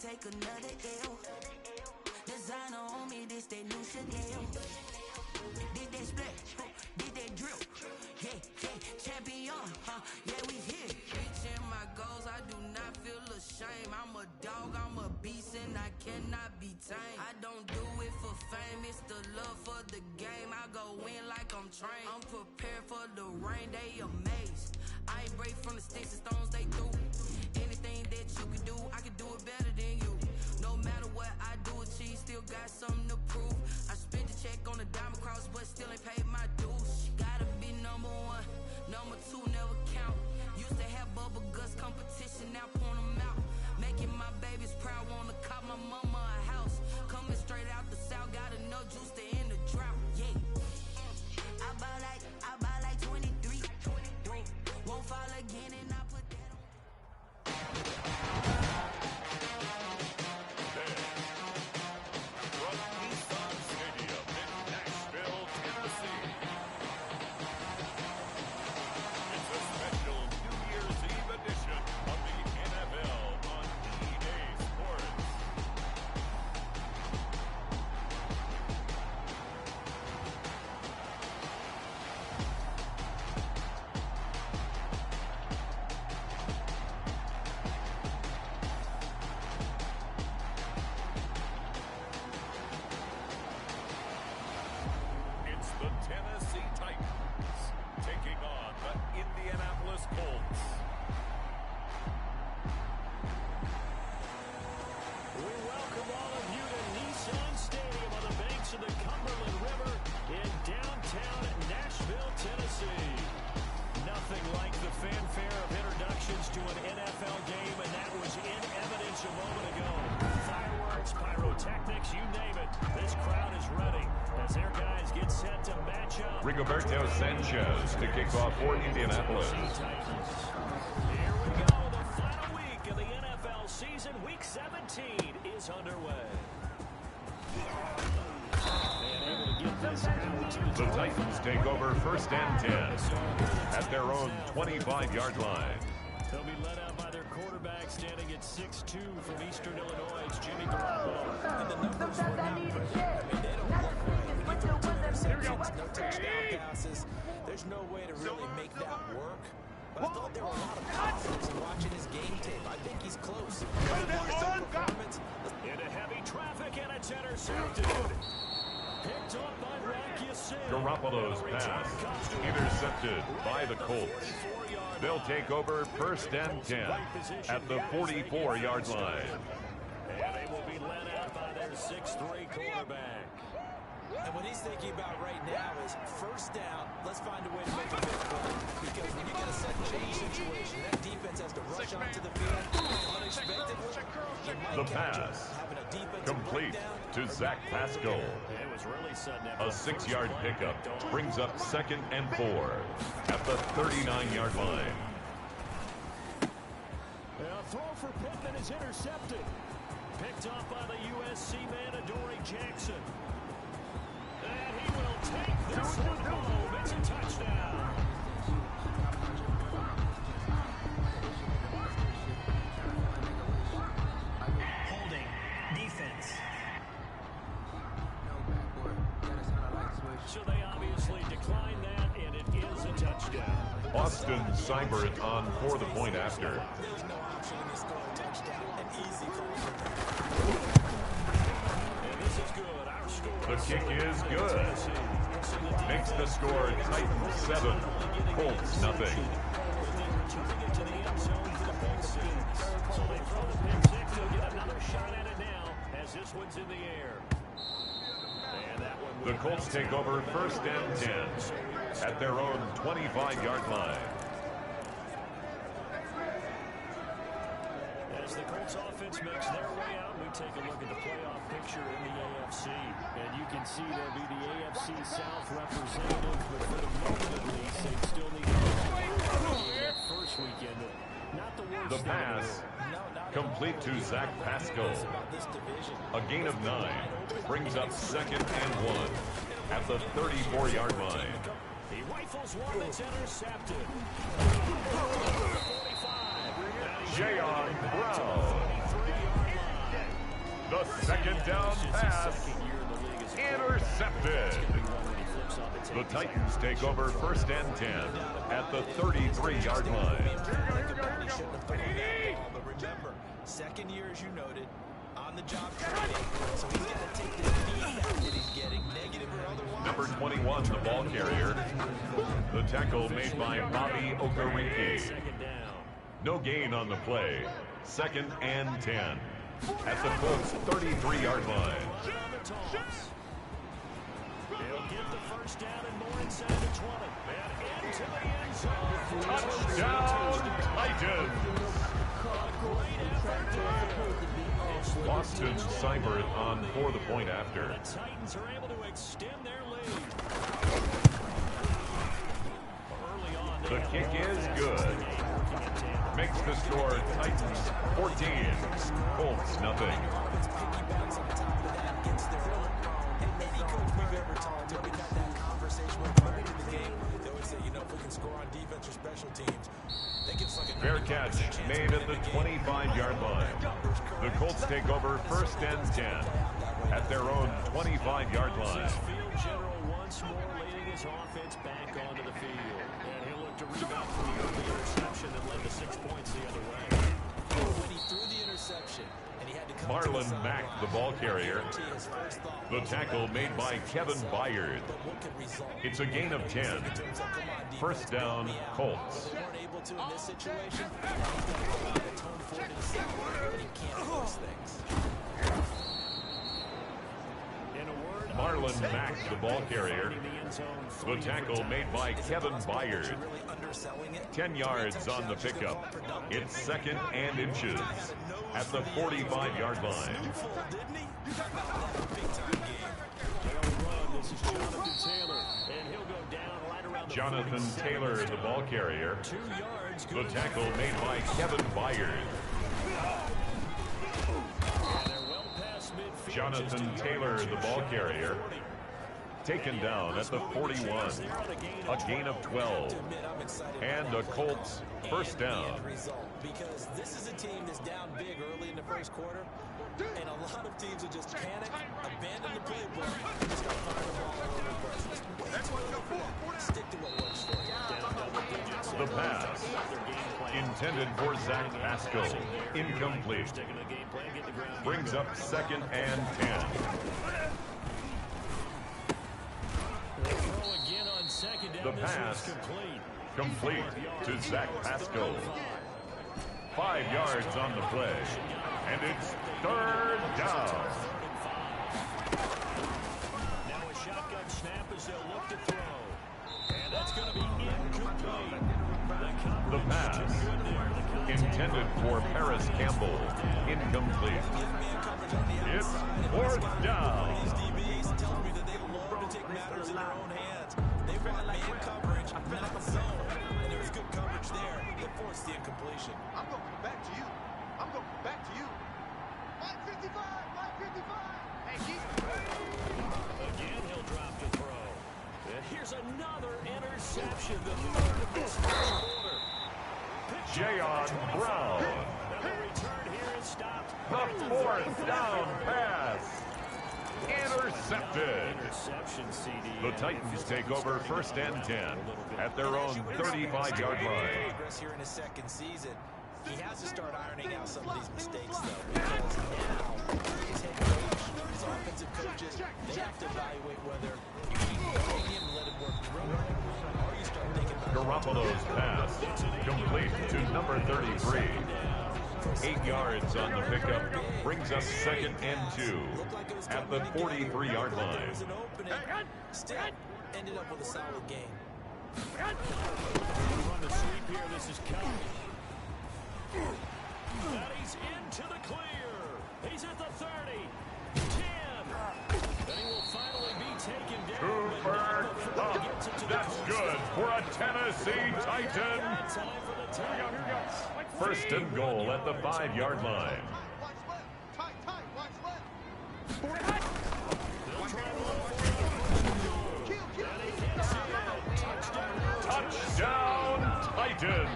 take another L. Designer on me, this that new Chanel. Did they split? Did they drill? Yeah, champion, yeah, we here. Reaching my goals, I do not feel ashamed. I'm a dog, I'm a beast, and I cannot be tamed. I don't do it for fame, it's the love for the game. I go in like I'm trained. I'm prepared for the rain, they amazed. I ain't break from the sticks and stones they threw. Anything that you can do, I can do it better than you. No matter what I do, achieve, still got something to prove. I spent the check on the diamond cross, but still ain't paid my dues. Gotta be number one, number two never count. Used to have bubble guts competition, now point them out. Making my babies proud, wanna cop my mama a house. Coming straight out the south, got enough juice to end the drought. Yeah, I buy like 23. Won't fall again, and I put that on. From Nissan Stadium in Nashville, Tennessee, it's a special New Year's Eve edition of the NFL on EA Sports. It's the Tennessee Titans taking on the Indianapolis Colts. We welcome all of you to Nissan Stadium on the banks of the Cumberland River in downtown Nashville, Tennessee. Nothing like the fanfare of introductions to an NFL game, and that was in evidence a moment ago. Fireworks, pyrotechnics, you name it. This crowd is ready as their guys get set to match up. Rigoberto Sanchez to kick off for Indianapolis. Here we go. The final week of the NFL season. Week 17 is underway. And able to get this out to The Titans take over first and 10 at their own 25-yard line. They'll be led out by their quarterback standing at 6'2" from Eastern Illinois. It's Jimmy Garoppolo. And the numbers were not great. I mean, they don't look right. When you throw 2 interceptions, no touchdown passes, there's no way to really make that work. But I thought there were a lot of positives in watching his game tape. I think he's close. Performance. Into heavy traffic, and it's intercepted. Picked up by Rocky Sin. Garoppolo's pass intercepted by the Colts. They'll take over first and 10 at the 44-yard line. And they will be led out by their 6'3" quarterback. And what he's thinking about right now is first down, let's find a way to make a big play. Because when you get a sudden change situation, that defense has to rush onto the field unexpectedly. The pass complete to Zach Pascal. It was really sudden. A 6-yard pickup brings up second and 4 at the 39-yard line. A throw for Pittman is intercepted. Picked off by the USC man, Adoree Jackson. And he will take this one home. It's a touchdown. Holding. Defense. So they obviously declined that, and it is a touchdown. Austin Seibert on for the point after. There's no option in this score touchdown. An easy call. And this is good. Our score. The kick is good. Makes the score Titans 7, Colts nothing. So they throw the pick six. They'll get another shot at it now as this one's in the air. And that one. The Colts take over first and 10 at their own 25-yard line. As the Colts offense makes their way out, we take a look at the playoff picture in the AFC. And you can see there'll be the AFC South representatives, but for the moment at least, they still need that first weekend. Not the worst. The pass complete to Zach Pascal. A gain of 9 brings up second and 1 at the 34-yard line. He rifles one that's intercepted. Jayon Brown The second down pass. Intercepted. The Titans take over first and 10 at the 33-yard line. But remember, second year, as you noted, on-the-job training, so he's got to take the feedback that he's getting, negative or otherwise. Number 21, the ball carrier. The tackle made by Bobby Okereke. No gain on the play. Second and 10 at the Colts' 33-yard line. He'll get the first down and more inside the 20. And into the end zone. Touchdown, Titans! Boston Seibert on for the point after. The Titans are able to extend their lead. Early on, the kick is good. Makes the score Titans 14, Colts nothing. Fair catch made at the 25-yard line. The Colts take over first and 10 at their own 25-yard line. Field general once more leading his offense back onto the field. And he'll look to rebound from the early interception that led to 6 points the other way. When he threw the interception, and he had to come Marlon Mack, the ball carrier. The tackle made by Kevin Byard. It's a gain of 10. First down, Colts. Marlon Mack, the ball carrier. The tackle made by Kevin Byard. 10 yards on the pickup. It's second and inches at the 45-yard line. Jonathan Taylor, the ball carrier. The tackle made by Kevin Byard. Jonathan Taylor, the ball carrier. Taken down at the 41. A gain of 12. And a Colts first down. Because this is a team that's down big early in the first quarter. And a lot of teams will just panic, abandon the playbook, and just start firing the ball all over the place. That's what you go for. Stick to what works for you. The pass. Intended for Zach Pascal. Incomplete. Brings up second and 10. The pass complete to Zach Pascal. 5 yards on the play. And it's third down. Now a shotgun snap as they'll look to throw. And that's going to be incomplete. The pass intended for Paris Campbell. Incomplete. It's fourth down. These DBs telling me that they love to take matters in their own hands. They've got man coverage, not zone. And there's good coverage there that forced the incompletion. I'm going back to you. I'm going back to you. 555, 555. Hey, keep Again, he'll drop to throw. And here's another interception. The third of this first quarter. Jayon Brown. And the return here is stopped. The fourth down pass. Intercepted. Interception, CD. The Titans take over first and 10 at their own 35-yard line. Progress here in his second season. He has to start ironing out some of these mistakes, though, because now his head coach, his offensive coaches, they have to evaluate whether you keep playing him and let him work through it, or you start thinking about Garoppolo's pass complete to number 33. 8 yards on the pickup brings us second and 2 at the 43-yard line. Still ended up with a solid game. Run the sweep here. This is Kelly. And he's into the clear. He's at the 30. 10. And he will finally be taken down. Cooper Kupp. That's good for a Tennessee Titan. Time for the Titans. First and goal at the 5-yard line. watch left. Tight, watch left. Touchdown Titans.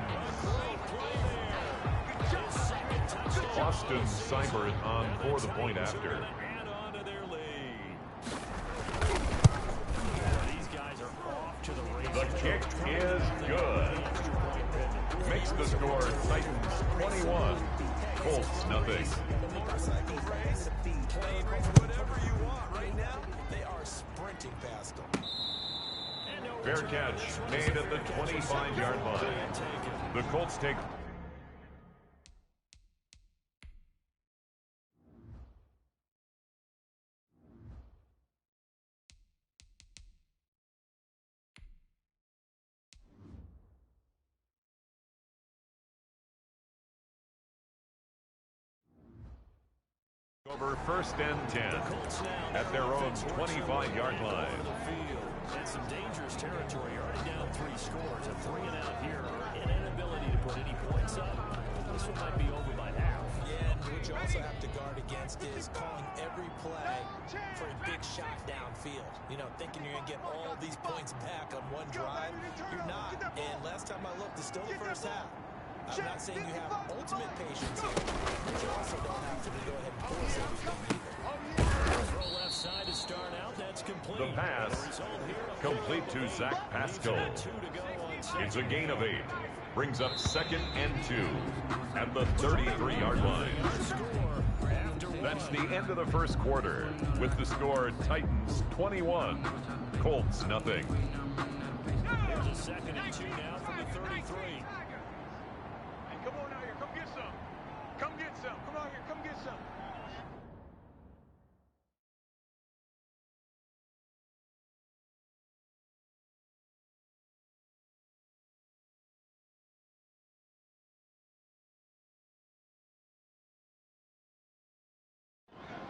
Austin Seibert on for the point after. And on to their lead. These guys are off to the races. The kick is good. Makes the score Titans 21, Colts nothing. Playing whatever you want right now. They are sprinting past them. Fair catch made at the 25-yard line. The Colts take. Over 1st and 10 at their own 25-yard line. And some dangerous territory. Already down 3 scores. A 3 and out here. An inability to put any points up. This one might be over by half. Yeah, and what you also have to guard against is calling every play for a big shot downfield. You know, thinking you're going to get all these points back on one drive. You're not. And last time I looked, it's still the first half. I'm not saying you have ultimate patience here, but you also don't have to go ahead and force everything either. Throw left side to start out. That's complete. The pass complete to Zach Pascal. It's a gain of 8. Brings up 2nd and 2 at the 33-yard line. That's the end of the first quarter with the score Titans 21, Colts nothing. Here's a 2nd and 2 now from the 33. Come on out here. Come get some. Come get some. Come out here. Come get some.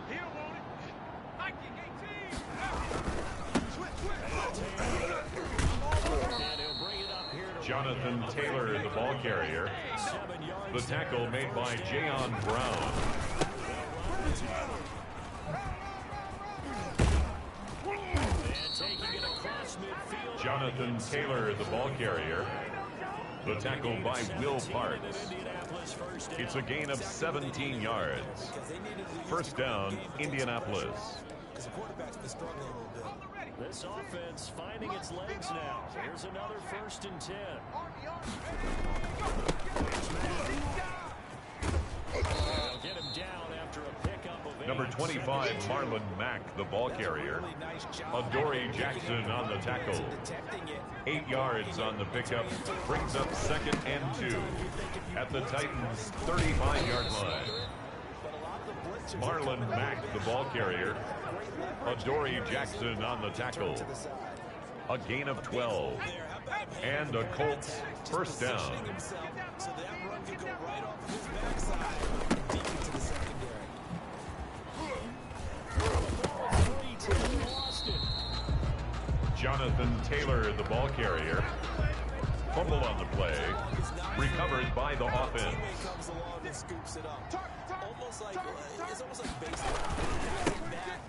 He don't want it. Nike 18. And he'll bring it up here to Jonathan Taylor, the ball carrier. The tackle made by Jayon Brown. and taking it across midfield. Jonathan Taylor, the ball carrier. The tackle by Will Parks. It's a gain of 17 yards. First down, Indianapolis. Because the quarterback's been struggling a little bit. This offense finding its legs now. Here's another 1st and 10. They'll get him down after a pickup of 8. Number 25, Marlon Mack, the ball carrier. Adoree Jackson on the tackle. 8 yards on the pickup. Brings up 2nd and 2 at the Titans' 35-yard line. Marlon Mack, the ball carrier. Adoree Jackson on the tackle. A gain of 12. And a Colts first down. So that run could go right off his backside and deep into the secondary. Jonathan Taylor, the ball carrier. Fumble on the play. Recovered by the offense. Comes along and scoops it up. Almost like it's almost like baseball.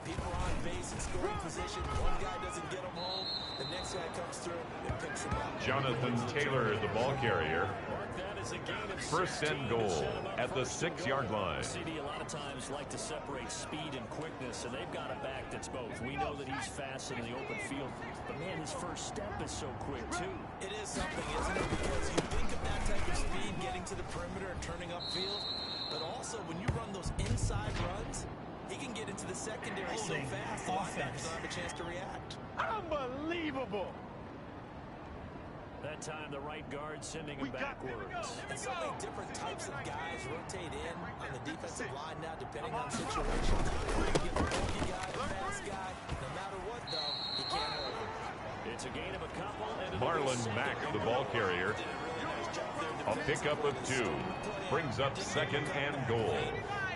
People are on base in scoring position. One guy doesn't get them home. The next guy comes through and picks him up. Jonathan Taylor, the ball carrier. That is a gain of First and goal at the 6-yard line. CD a lot of times like to separate speed and quickness, and they've got a back that's both. We know that he's fast in the open field, but man, his first step is so quick too. It is something, isn't it? Because you think of that type of speed getting to the perimeter and turning upfield, but also when you run those inside runs, he can get into the secondary so fast the linebackers don't have a chance to react. Unbelievable. That time the right guard sending him backwards. And so many different types of guys rotate in on the defensive line now, depending on situation. You get the bulky guy, the fast guy. No matter what, though, he can't hold him. It's a gain of a couple. And Marlon Mack, the ball carrier. A pickup of 2. Brings up 2nd and goal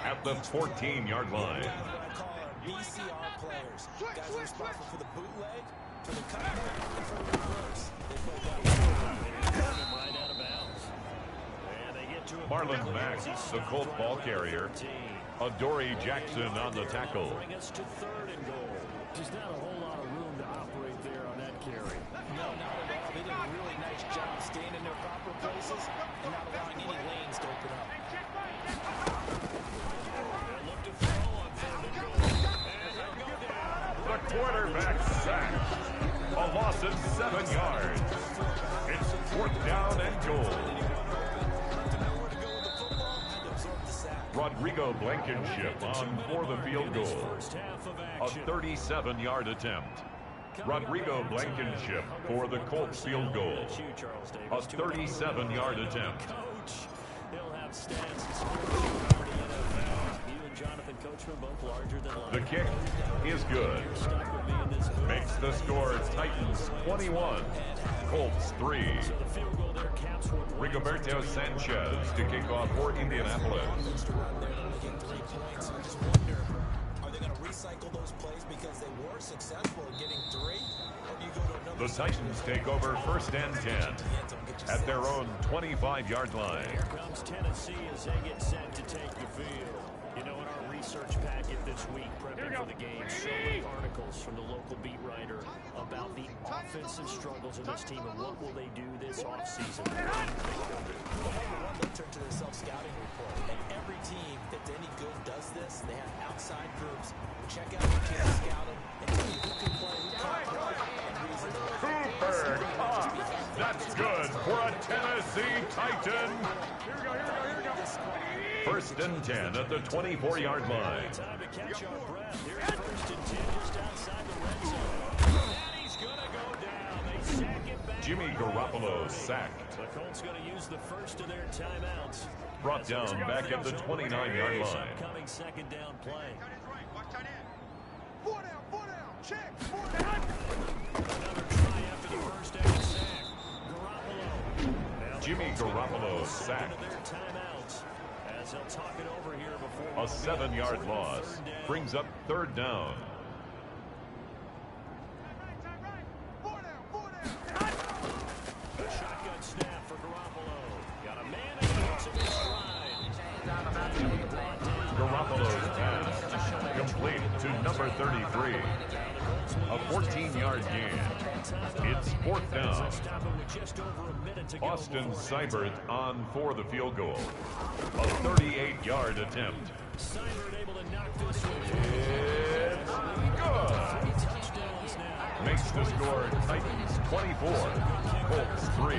at the 14-yard line. What I call our BCR players. Guys are responsible for the bootleg, for the cutback, and for the reverse. They play that way. right out of bounds. And they get to him. Marlon Mack, the Colt ball carrier. Adoree Jackson on the tackle. Bring us to 3rd and goal. There's not a whole lot of room to operate there on that carry. No, not at all. They did a really nice job staying in their proper places and not allowing any lanes to open up. quarterback sacked. A loss of 7 yards. It's 4th down and goal. Rodrigo Blankenship on for the field goal. A 37-yard attempt. Rodrigo Blankenship for the Colts field goal. A 37-yard attempt. He'll have stats. Jonathan Coachman, both larger than life. The kick is good. Makes the score Titans 21, Colts 3. Rigoberto Sanchez to kick off for Indianapolis. Are they going to recycle those plays because they were successful in getting 3? Or do you go to another? The Titans take over 1st and 10 at their own 25-yard line. Here comes Tennessee as they get set to take the field. You know, in our research packet this week, prepping for the game, so many articles from the local beat writer about the offensive struggles of this team and what will they do this offseason. They'll turn to their self-scouting report, and every team that's any good does this. They have outside groups who check out their team, scout them, and tell you who can play, who can't play, and reasons. Cooper Kupp. That's good for a Tennessee Titan. Here we go. 1st and 10 at the 24-yard line. Time to catch our breath. Here's 1st and 10 just outside the red zone. And he's going to go down. They sack it back. Jimmy Garoppolo sacked. The Colts going to use the first of their timeouts. Brought down back at the 29-yard line. Upcoming 2nd down play. Watch tight end. 4 down, check, 4 down. Another try after the first down sack. Garoppolo. Jimmy Garoppolo sacked. Their timeouts. As they'll talk it over here before A 7-yard loss brings up 3rd down. A shotgun snap for Garoppolo. Got a man in his stride. Garoppolo's pass complete to number 33. A 14-yard gain. It's 4th down. Austin Seibert on for the field goal. A 38-yard attempt. Seibert able to knock this one. It's good. Makes the score Titans 24, Colts 3.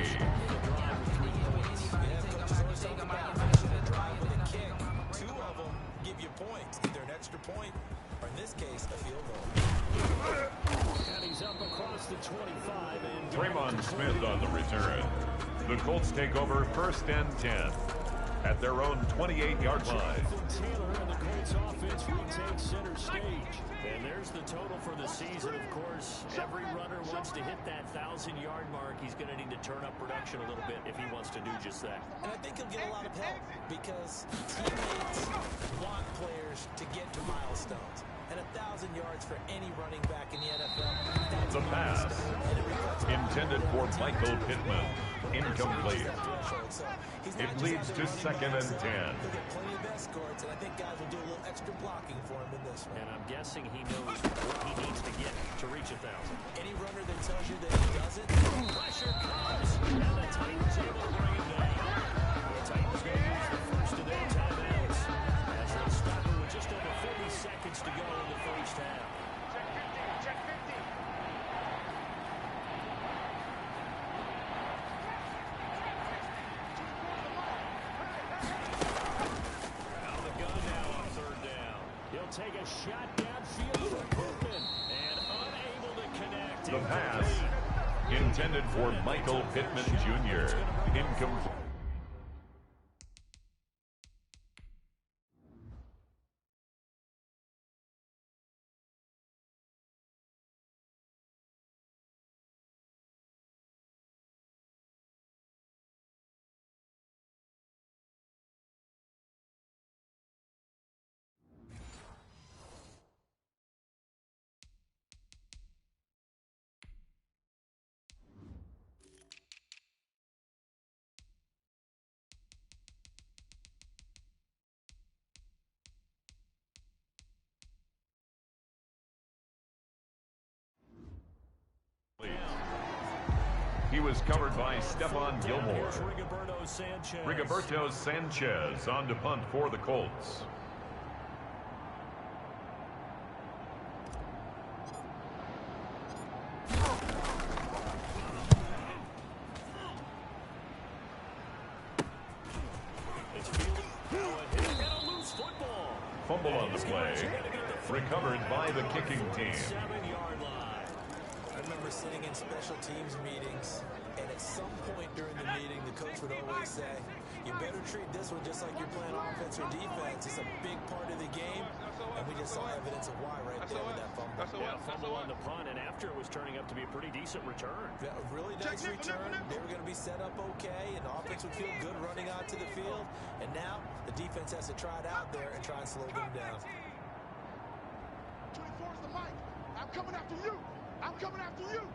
Two of them give you points, either an extra point or in this case a field goal. And he's up across the 25 and Draymond Smith on the return. The Colts take over 1st and 10 at their own 28-yard line. Taylor and the Colts offense retakes center stage. And there's the total for the season. Of course, every runner wants to hit that 1,000-yard mark. He's going to need to turn up production a little bit if he wants to do just that. And I think he'll get a lot of help because teammates want players to get to milestones. And 1,000 yards for any running back in the NFL. The pass intended for Michael Pittman. Incomplete. It leads to 2nd and 10. He'll get plenty of escorts, and I think guys will do a little extra blocking for him in this one. And I'm guessing he knows what he needs to get to reach 1,000. Any runner that tells you that he doesn't, Pressure comes, and the Titans able to bring it down. The Titans going to use the first of their timeouts as they'll stop it with just over 40 seconds to go in the first half. Check 50. Out of the gun now on 3rd down. He'll take a shot downfield for Pittman and unable to connect. The pass intended for Michael Pittman Jr. Incomplete. He was covered by Stephon Gilmore. Rigoberto Sanchez on to punt for the Colts. fumble on the play. Recovered by the kicking team. 7-yard line. I remember sitting in special teams meetings, and at some point during the meeting, the coach would always say, you better treat this one just like you're playing offense or defense. It's a big part of the game, and we just saw evidence of why right there with that fumble. Yeah, fumble on the punt, and after it was turning up to be a pretty decent return. Yeah, a really nice return. They were going to be set up okay, and the offense would feel good running out to the field. And now the defense has to try it out there and try and slow them down. 24 is the mic. I'm coming after you. I'm coming after you.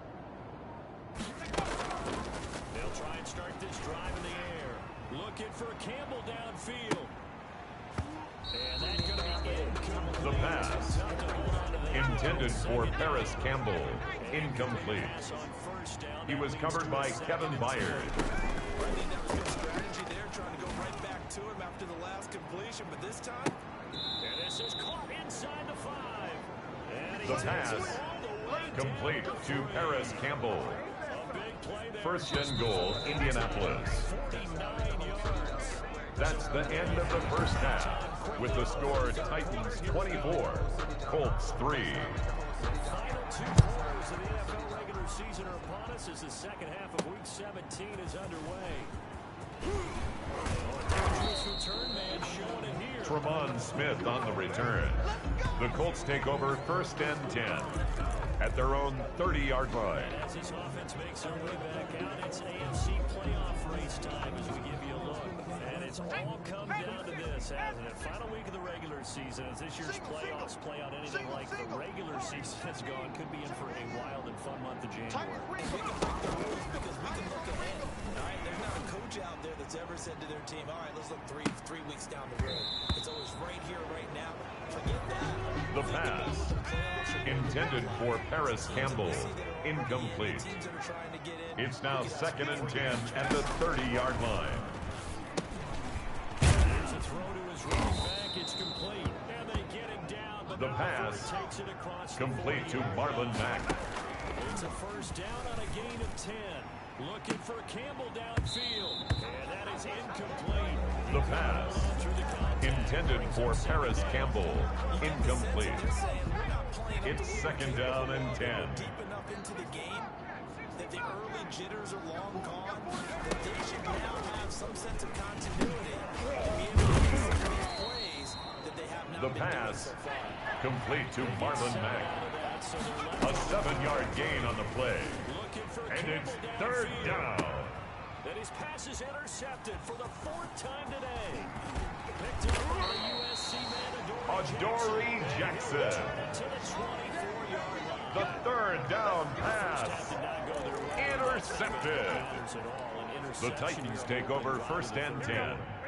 They'll try and start this drive in the air. Looking for Campbell downfield. And that's going to be incomplete. The pass intended for Paris Campbell. Incomplete. He was covered by Kevin Byard. I think that was good strategy there, trying to go right back to him after the last completion, but this time... And this is caught inside the 5. And The pass complete to Paris Campbell. a big play there. First and goal, Indianapolis. 49 yards. That's the end of the first half, with the score Titans 24, Colts 3. Final 2 quarters of the NFL regular season are upon us as the second half of Week 17 is underway. Dangerous return man showing it here. Tremont Smith on the return. The Colts take over first and 10 at their own 30-yard line. And as this offense makes their way back out, it's AFC playoff race time as we give you a look. And it's all come down to this, hasn't it? Final week of the regular season. As this year's playoffs play out anything like the regular season has gone, could be in for a wild and fun month of January. And we can break the rules because we can look ahead. All right, there's not a coach out there that's ever said to their team, all right, let's look three weeks down the road. It's always right here, right now. Forget that. The pass intended for Paris Campbell. Incomplete. It's now second and 10 at the 30-yard line. There's a throw to his running back. It's complete. And they get him down. But The pass takes it across complete to Marlon Mack. It's a first down on a gain of 10. Looking for Campbell downfield. And that is incomplete. The pass intended for Paris Campbell. Incomplete. It's second down and 10. Deep enough into the game that the early jitters are long gone, that they should now have some sense of continuity to be able to make some of these plays that they have not The been doing pass so far. complete to Marlon Mack. A 7-yard gain on the play. And it's third down. And his pass is intercepted for the 4th time today. Picked up by USC man Adoree Jackson. to the 24-yard line. The third down pass. Intercepted. The Titans take over first and 10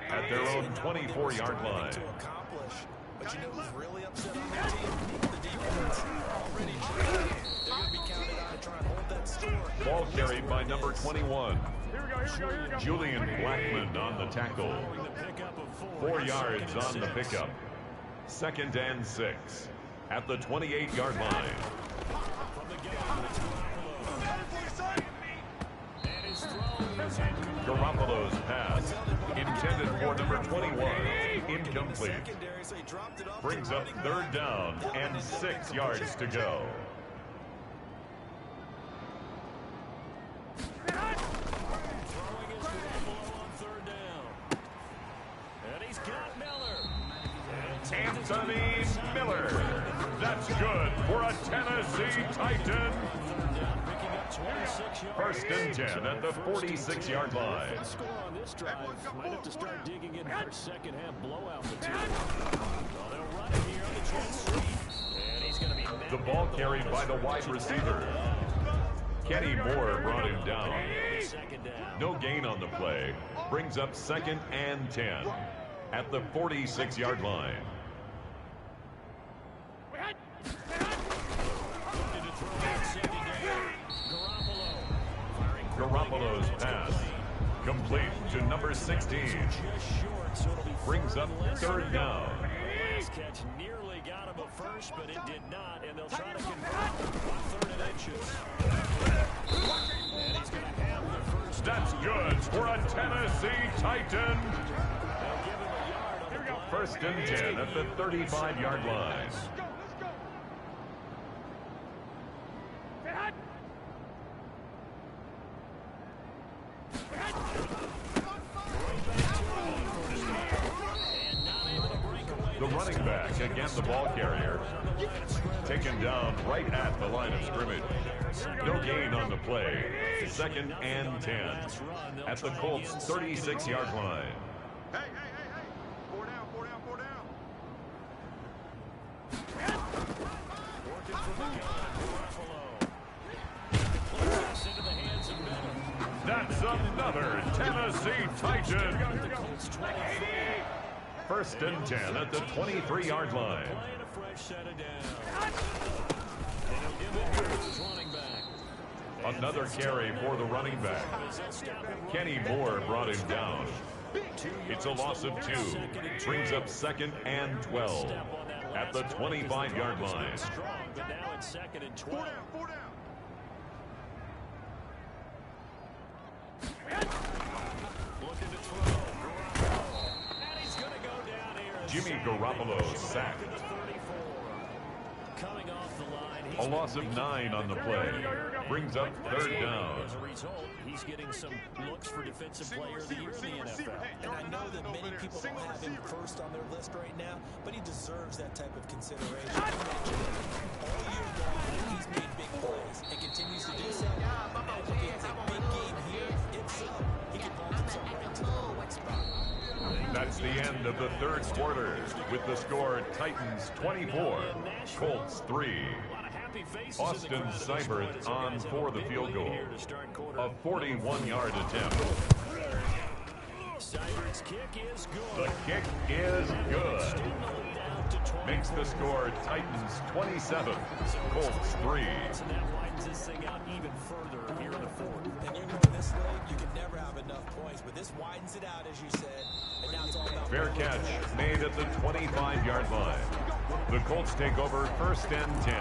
at their own 24-yard line. To accomplish, but you know who's really upset on their team? The defense. Already trained. They're going to be counted on to try and hold that score. Ball carried by number 21. Julian Blackman on the tackle. 4 yards on the pickup. Second and 6 at the 28-yard line. Garoppolo's pass intended for number 21. Incomplete. Brings up third down and 6 yards to go. Anthony Miller. That's good for a Tennessee Titan. First and 10 at the 46-yard line. Score on this drive. Might have to start digging in their second half blowout material. They'll run it here on the jet sweep. And he's going to be The ball carried by the wide receiver. Kenny Moore brought him down. No gain on the play. Brings up second and 10 at the 46-yard line. Garoppolo's pass complete to number 16. Brings up third down. Catch nearly got him a first, but it did not, and they'll try to convert on 3rd and inches. And he's going to have the first. That's good for a Tennessee Titan. They'll give him a yard on the play. First and 10 at the 35-yard line. Let's go. The running back, again the ball carrier, taken down right at the line of scrimmage. No gain on the play. Second and 10 at the Colts' 36-yard line. Hey. 4 down. That's another Tennessee Titan. First and 10 at the 23-yard line. Another carry for the running back. Kenny Moore brought him down. It's a loss of 2. Brings up second and 12 at the 25-yard line. 4 down. Jimmy Garoppolo sacked. Coming off the line, A loss of 9 on the play. Brings up third down. as a result, he's getting some looks for Defensive Player of the Year in the NFL. And I know that many people don't have him first on their list right now, but he deserves that type of consideration. All year long, he's made big plays and continues to do so. And if he has a big game here, if so, he can vault himself right to the number 1 spot. That's the end of the third quarter with the score Titans 24, Colts 3. Austin Seibert on for the field goal. A 41-yard attempt. Seibert's kick is The good. kick is good. Makes the score Titans 27, Colts 3. And that widens this thing out even further here in the fourth. And you know, in this league, you can never have enough points, but this widens it out, as you said. And now it's all about Fair catch made at the 25-yard line. The Colts take over first and 10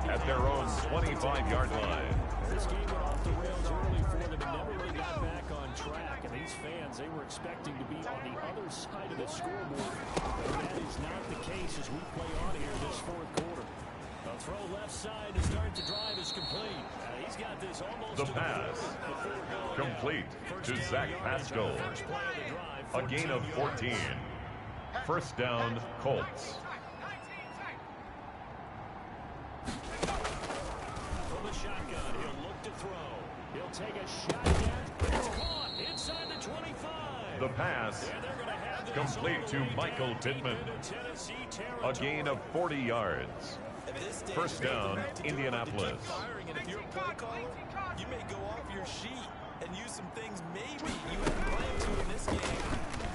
at their own 25-yard line. This game went off the rails early for them and never really got back on track. And these fans, they were expecting to be on the other side of the scoreboard. But that is not the case as we play on here this fourth quarter. A throw left side to start the drive is complete. He's got this almost The pass complete to Zach Pascal. A gain of 14. First down, Colts. From the shotgun, he'll look to throw. He'll take a shot at. It's caught inside the 25. The pass And they're going to have this complete to Michael Pittman. Tennessee A gain of 40 yards. First down, Indianapolis. And if you're a play caller, you may go off your sheet and use some things maybe you hadn't planned to in this game.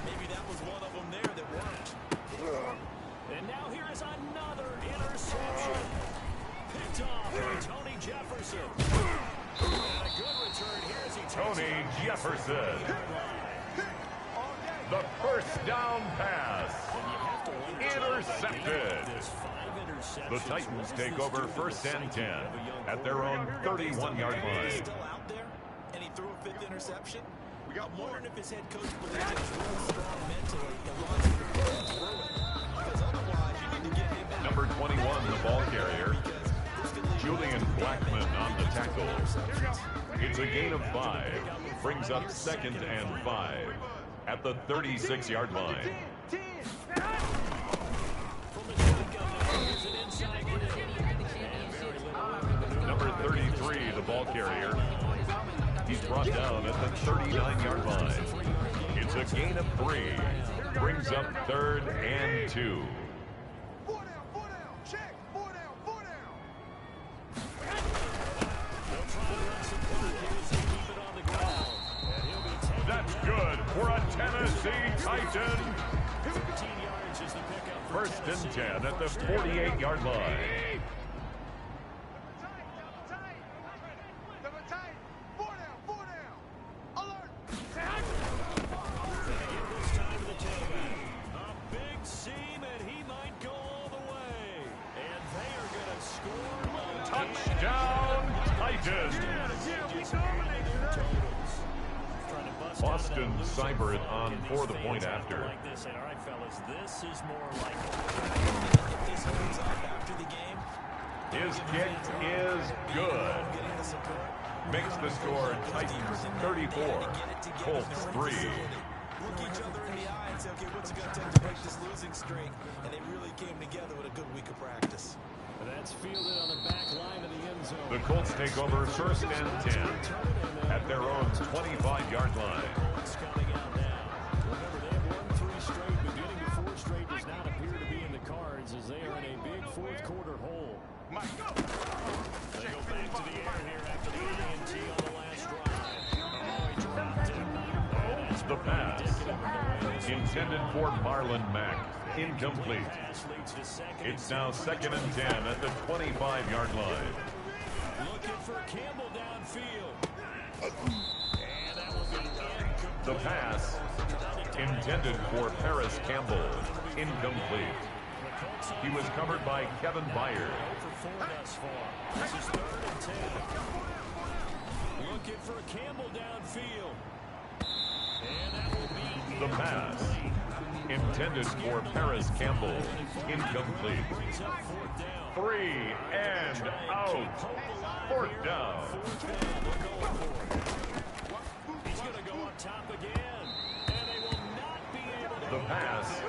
Maybe that was one of them there that worked. And now here is another interception. Picked off by Tony Jefferson. And a good return here as he takes Tony Jefferson. The first down pass. Intercepted. The Titans take over first and 10 at their own 31-yard line. Still out there, and he threw a 5th interception. I'm wondering if his head coach believes he's really strong mentally and wants him to push through it. Because otherwise, you need to get him back. Number 21, the ball carrier, Julian Blackman on the tackle. It's a gain of 5. Brings up second and 5 at the 36-yard line. Number 33, the ball carrier. He's brought down at the 39-yard line. It's a gain of 3. Brings up third and 2. 4 down. Check. 4 down. That's good for a Tennessee Titan. 13 yards is the pickup. First and 10 at the 48-yard line. Number tight. 4 down. Alert. This time to the tailback. A big seam, and he might go all the way. And they are going to score. Touchdown, Titans. Yeah, we dominated that. Trying to Austin Seibert on for the point after. Like this, and all right, fellas, this is more like If this holds up after the game, His kick is good. getting the support. Makes the score Titans 34, Colts 3. Look each other in the eye and say, okay, what's it going to take to break this losing streak? And they really came together with a good week of practice. that's fielded on the back line of the end zone. The Colts take over first and 10 at their own 25-yard line. Colts coming out now. Remember, they have won 3 straight, but getting to 4 straight does not appear to be in the cards as they are in a big fourth quarter hole. They go back to the air here after the INT on the last drive. Oh, he dropped it. The pass intended for Marlon Mack. Incomplete. It's now second and 10 at the 25-yard line. Looking for Campbell downfield. And that will be incomplete. The pass intended for Paris Campbell. Incomplete. He was covered by Kevin Byard. Thus far. This is 3rd and 10. Looking for Campbell downfield. And that will be The pass intended for Paris Campbell. Incomplete. 3 and out. 4th down. He's going to go up top again. And they will not be able to. The pass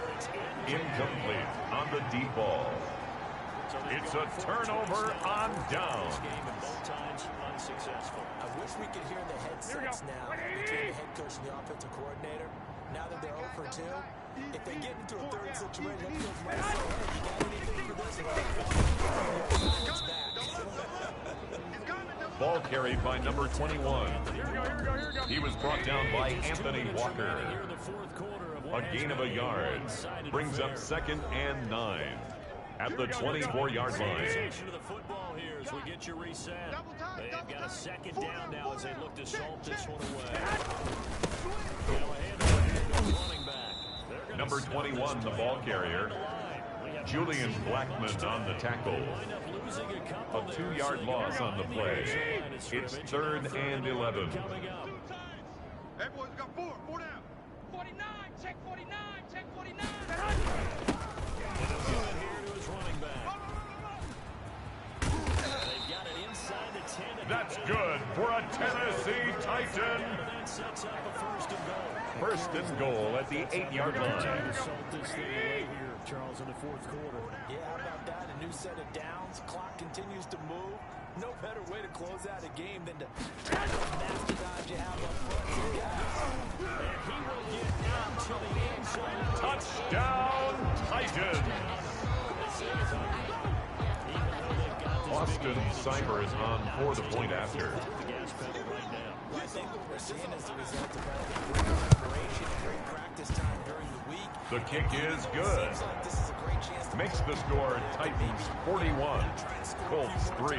incomplete on the deep ball. It's a turnover on down. Game and both times unsuccessful. I wish we could hear the headsets now between the head coach and the offensive coordinator. Now that they're 0 for 2, if they get into a third situation, head coach might say, hey, you got anything for this? It's back. Ball carried by number 21. He was brought down by Anthony Walker. A gain of a yard. Brings up 2nd and 9 at the 24-yard line. Of the football here as we get you reset. They've got a 2nd down now as they look to salt this one away. Running back. Number 21, the ball carrier. Julian Blackman on the tackle. A 2-yard loss on the play. It's 3rd and 11. Everyone's got 4 down. 49, check 49, check 49. That's good for a Tennessee Titan. Sets up a 1st and goal. 1st and goal at the 8-yard line. Salt this thing away here, Charles, in the 4th quarter. Yeah, how about that? A new set of downs. Clock continues to move. No better way to close out a game than to mastodons you have up front. And he will get out to the end zone. Touchdown, Titans. Austin Seibert is on for the point after. The gas pedal right now. I think what we're seeing is the result of great preparation and great practice time during the week. The kick is good. Seems like this is a great chance to Makes the score Titans 41, Colts 3.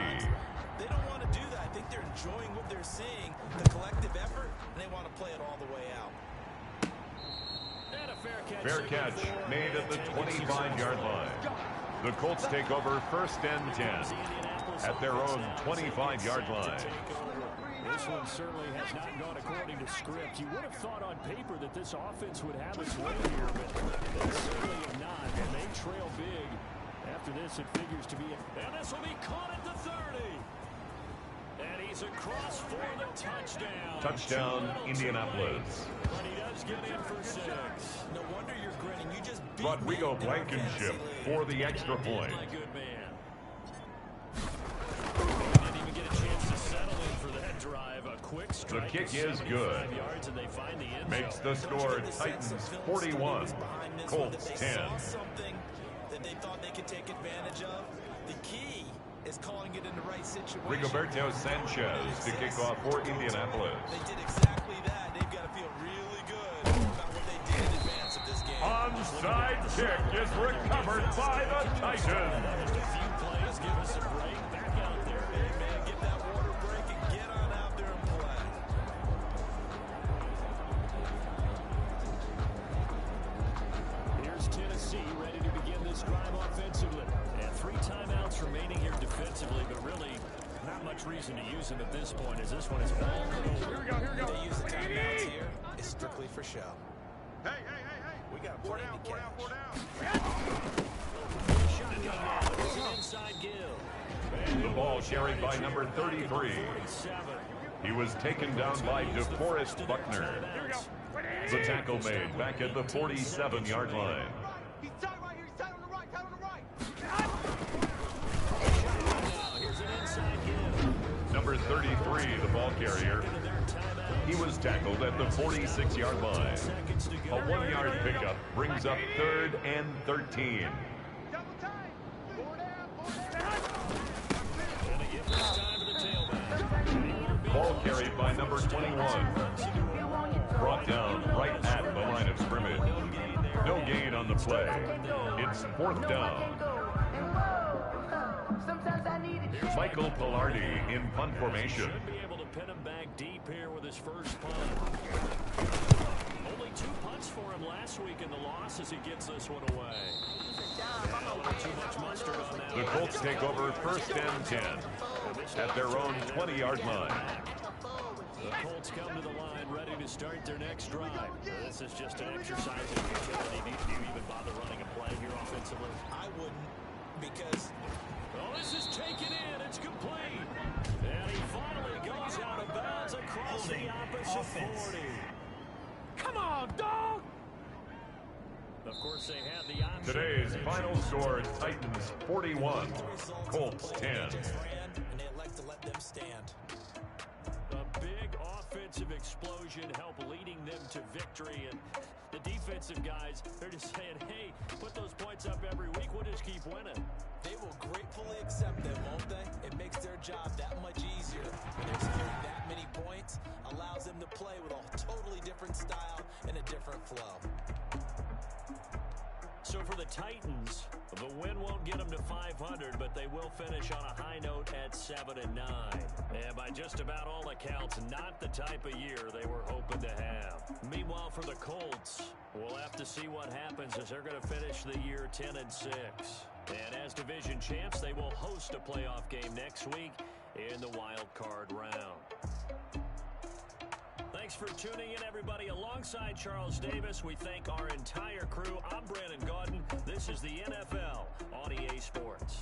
They don't want to do that. I think they're enjoying what they're seeing, the collective effort, and they want to play it all the way out. And a Fair catch made at the 25-yard line. The Colts take over 1st and 10 at their own 25-yard line. This one certainly has not gone according to script. You would have thought on paper that this offense would have its way here, but they certainly have not, and they trail big. After this, it figures to be and this will be caught at the 30. And he's across for the touchdown. Touchdown, Indianapolis. But he does get in for 6. No wonder you're grinning. You just beat Rodrigo me in our Blankenship fantasy for the extra point. My good man. Didn't even get a chance to settle in for that drive. A quick The strike. kick is good. Yards and they find the end Makes zone. the score Titans 41, Colts 10. Something that they thought they could take advantage of. The key is calling it in the right situation. Rigoberto Sanchez to kick off for Indianapolis. They did exactly that. They've got to feel really good about what they did in advance of this game. Onside kick is recovered by the Titans. Just a few plays. Give us a break. Back out there. Hey, man, get that water break and get on out there and play. Here's Tennessee ready to begin this drive offensively. And 3 timeouts remaining here defensively, but really not much reason to use them at this point as this one is all over. They use the timeouts here is strictly for show. Hey, hey, hey, hey. We got a Four plan down, to four down, catch. four down. Shotgun. It's an inside give. The ball carried by number 33. He was taken down by DeForest Buckner. The tackle made back at the 47-yard line. He's tight right here. He's tight on the right. Tight on the right. Now here's an inside give. Number 33, the ball carrier. He was tackled at the 46-yard line. A 1-yard pickup brings up 3rd and 13. Double time. Four down, four down. And a give this time to the tailback. Ball carried by number 21. Brought down right at the line of scrimmage. No gain on the play. It's 4th down. Michael Pilardi in punt formation. Should be able to pin him back deep here with his first punt. Only 2 punts for him last week in the loss as he gets this one away. A little too much mustard on that. The Colts take over 1st and 10 at their own 20-yard line. The Colts come to the line ready to start their next drive. This is just an exercise in utility. Do you even bother running a play here offensively? I wouldn't, because Oh, this is taken in. It's complete. And he finally goes out of bounds across the opposite 40. Come on, dog! Of course, they had the option. Today's final score, Titans 41, Colts 10. and they elect to let them stand. A big offensive explosion helped leading them to victory. And the defensive guys, they're just saying, hey, put those points up every week. We'll just keep winning. They will gratefully accept them, won't they? It makes their job that much easier. When they're scoring that many points, allows them to play with a totally different style and a different flow. So for the Titans, the win won't get them to 500, but they will finish on a high note at 7-9. And by just about all accounts, not the type of year they were hoping to have. Meanwhile, for the Colts, we'll have to see what happens as they're going to finish the year 10-6. And as division champs, they will host a playoff game next week in the wild card round. Thanks for tuning in, everybody. Alongside Charles Davis, we thank our entire crew. I'm Brandon Gaudin. This is the NFL on EA Sports.